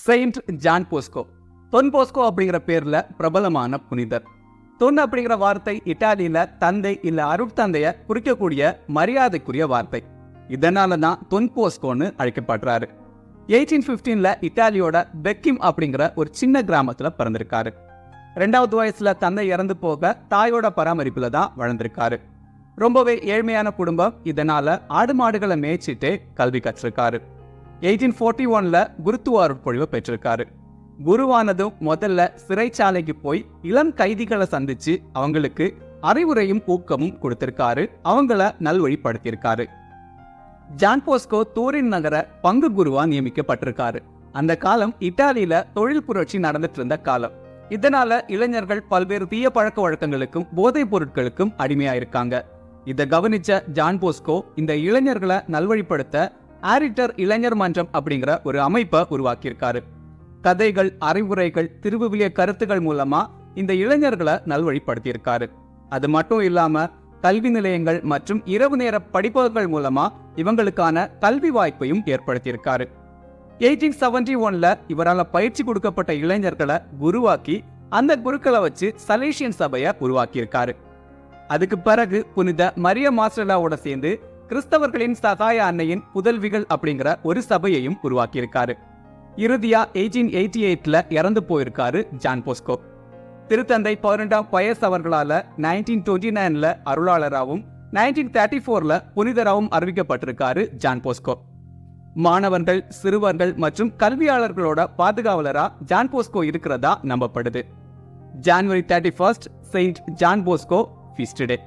Saint John Bosco. Don Bosco அப்படிங்கிற பேர்ல பிரபலமான புனிதர். தொன் அப்படிங்கிற வார்த்தை இட்டாலியில தந்தை இல்ல அருட்தந்தைய குறிக்கக்கூடிய மரியாதைக்குரிய வார்த்தை. இதனால தான் தொன் போஸ்கோன்னு அழைக்கப்படுறாரு. 1815ல இட்டாலியோட பெக்கிம் அப்படிங்கிற ஒரு சின்ன கிராமத்துல பிறந்திருக்காரு. 2வது வயசுல தந்தை இறந்து போக தாயோட பராமரிப்புல தான் வளர்ந்திருக்காரு. ரொம்பவே ஏழ்மையான குடும்பம். இதனால ஆடு மாடுகளை மேய்ச்சிட்டே கல்வி கற்றிருக்காரு. 1841ல குருத்துவ அருட்பொழிவு பெற்றிருக்காரு. குருவானதும் முதல்ல சிறைச்சாலைக்கு போய் இளம் கைதிகளை சந்திச்சு அவங்களுக்கு அறிவுரையும் ஊக்கமும் கொடுத்திருக்காரு. அவங்கள நல்வழிப்படுத்தியிருக்காரு. ஜான் போஸ்கோ தூரின் நகர பங்கு குருவா நியமிக்கப்பட்டிருக்காரு. அந்த காலம் இத்தாலியில தொழில் புரட்சி நடந்துட்டு இருந்த காலம். இதனால இளைஞர்கள் பல்வேறு தீய பழக்க வழக்கங்களுக்கும் போதைப் பொருட்களுக்கும் அடிமையாயிருக்காங்க. இதை கவனிச்ச ஜான் போஸ்கோ இந்த இளைஞர்களை நல்வழிப்படுத்த ஆரிட்டர் இளைஞர் மன்றம் அப்படிங்கிற ஒரு அமைப்பை உருவாக்கியிருக்காரு. கதைகள், அறிவுரைகள், திருவிவிலிய கருத்துக்கள் மூலமா இந்த இளைஞர்களை நல்வழிப்படுத்தியிருக்காரு. அது மட்டும் இல்லாம கல்வி நிலையங்கள் மற்றும் இரவு நேர படிப்புகள் மூலமா இவங்களுக்கான கல்வி வாய்ப்பையும் ஏற்படுத்தியிருக்காரு. 1871ல இவரால் பயிற்சி கொடுக்கப்பட்ட இளைஞர்களை குருவாக்கி அந்த குருக்களை வச்சு சலேசியன் சபையை உருவாக்கியிருக்காரு. அதுக்கு பிறகு புனித மரிய மாஸ்டலாவோட சேர்ந்து கிறிஸ்தவர்களின் சகாய அன்னையின் புதல்விகள் அப்படிங்கிற ஒரு சபையையும் உருவாக்கியிருக்காரு. இறுதியா 1888ல இறந்து போயிருக்காரு ஜான் போஸ்கோ. திருத்தந்தை 12ஆம் பயஸ் அவர்களால 1929ல அருளாளராகவும் 1934ல புனிதராகவும் அறிவிக்கப்பட்டிருக்காரு ஜான் போஸ்கோ. மாணவர்கள், சிறுவர்கள் மற்றும் கல்வியாளர்களோட பாதுகாவலரா ஜான் போஸ்கோ இருக்கிறதா நம்பப்படுது. January 31st saint John Bosco feast டே.